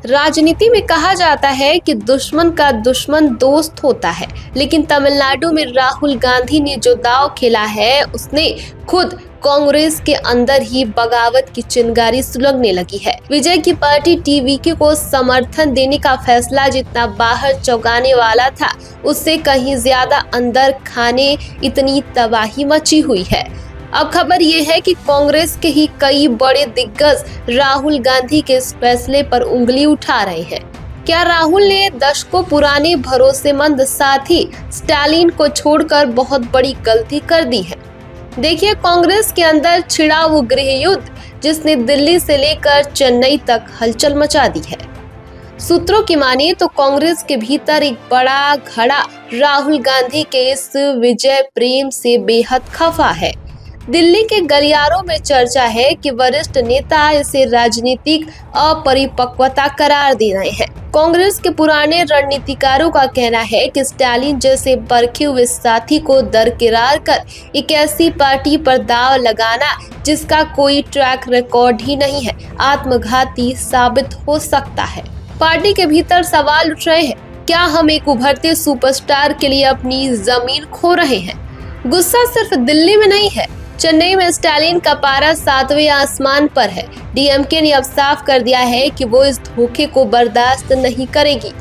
राजनीति में कहा जाता है कि दुश्मन का दुश्मन दोस्त होता है, लेकिन तमिलनाडु में राहुल गांधी ने जो दांव खेला है उसने खुद कांग्रेस के अंदर ही बगावत की चिंगारी सुलगने लगी है। विजय की पार्टी टीवीके को समर्थन देने का फैसला जितना बाहर चौंकाने वाला था, उससे कहीं ज्यादा अंदर खाने इतनी तबाही मची हुई है। अब खबर ये है कि कांग्रेस के ही कई बड़े दिग्गज राहुल गांधी के इस फैसले पर उंगली उठा रहे हैं। क्या राहुल ने दशकों पुराने भरोसेमंद साथी स्टालिन को छोड़कर बहुत बड़ी गलती कर दी है? देखिए, कांग्रेस के अंदर छिड़ा वो गृह युद्ध जिसने दिल्ली से लेकर चेन्नई तक हलचल मचा दी है। सूत्रों की माने तो कांग्रेस के भीतर एक बड़ा घड़ा राहुल गांधी के इस विजय प्रेम से बेहद खफा है। दिल्ली के गलियारों में चर्चा है कि वरिष्ठ नेता इसे राजनीतिक अपरिपक्वता करार दे रहे हैं। कांग्रेस के पुराने रणनीतिकारों का कहना है कि स्टालिन जैसे परखे हुए साथी को दरकिरार कर एक ऐसी पार्टी पर दांव लगाना जिसका कोई ट्रैक रिकॉर्ड ही नहीं है, आत्मघाती साबित हो सकता है। पार्टी के भीतर सवाल उठ रहे हैं, क्या हम एक उभरते सुपरस्टार के लिए अपनी जमीन खो रहे हैं? गुस्सा सिर्फ दिल्ली में नहीं है, चेन्नई में स्टालिन का पारा 7वें आसमान पर है। डीएमके ने अब साफ कर दिया है कि वो इस धोखे को बर्दाश्त नहीं करेगी।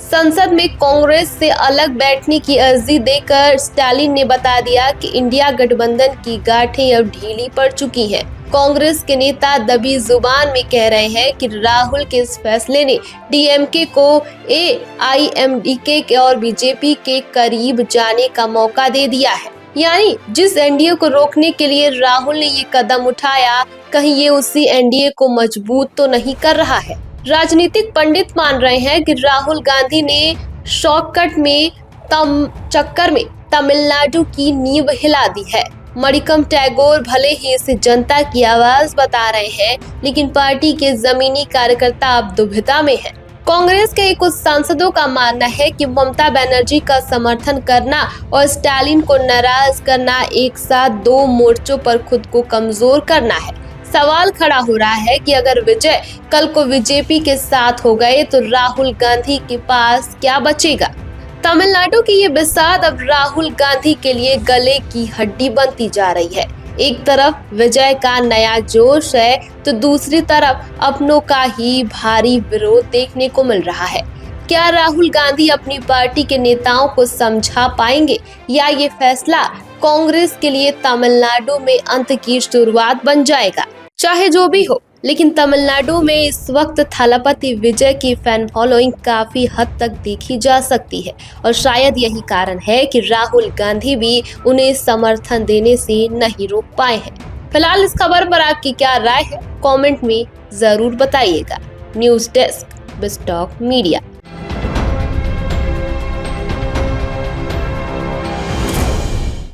संसद में कांग्रेस से अलग बैठने की अर्जी देकर स्टालिन ने बता दिया कि इंडिया गठबंधन की गांठें अब ढीली पड़ चुकी हैं। कांग्रेस के नेता दबी जुबान में कह रहे हैं कि राहुल के इस फैसले ने डीएमके को एआईएमडीके और बीजेपी के करीब जाने का मौका दे दिया है। यानी जिस एनडीए को रोकने के लिए राहुल ने ये कदम उठाया, कहीं ये उसी एनडीए को मजबूत तो नहीं कर रहा है। राजनीतिक पंडित मान रहे हैं कि राहुल गांधी ने शॉर्टकट में चक्कर में तमिलनाडु की नींव हिला दी है। मणिकम टैगोर भले ही इसे जनता की आवाज बता रहे हैं, लेकिन पार्टी के जमीनी कार्यकर्ता अब दुविधा में है। कांग्रेस के कुछ सांसदों का मानना है कि ममता बनर्जी का समर्थन करना और स्टालिन को नाराज करना एक साथ दो मोर्चों पर खुद को कमजोर करना है। सवाल खड़ा हो रहा है कि अगर विजय कल को बीजेपी के साथ हो गए तो राहुल गांधी के पास क्या बचेगा? तमिलनाडु की ये बिसात अब राहुल गांधी के लिए गले की हड्डी बनती जा रही है। एक तरफ विजय का नया जोश है तो दूसरी तरफ अपनों का ही भारी विरोध देखने को मिल रहा है। क्या राहुल गांधी अपनी पार्टी के नेताओं को समझा पाएंगे या ये फैसला कांग्रेस के लिए तमिलनाडु में अंत की शुरुआत बन जाएगा? चाहे जो भी हो, लेकिन तमिलनाडु में इस वक्त थलपति विजय की फैन फॉलोइंग काफी हद तक देखी जा सकती है और शायद यही कारण है कि राहुल गांधी भी उन्हें समर्थन देने से नहीं रोक पाए हैं। फिलहाल इस खबर पर आपकी क्या राय है, कमेंट में जरूर बताइएगा। News desk, Biztalk media.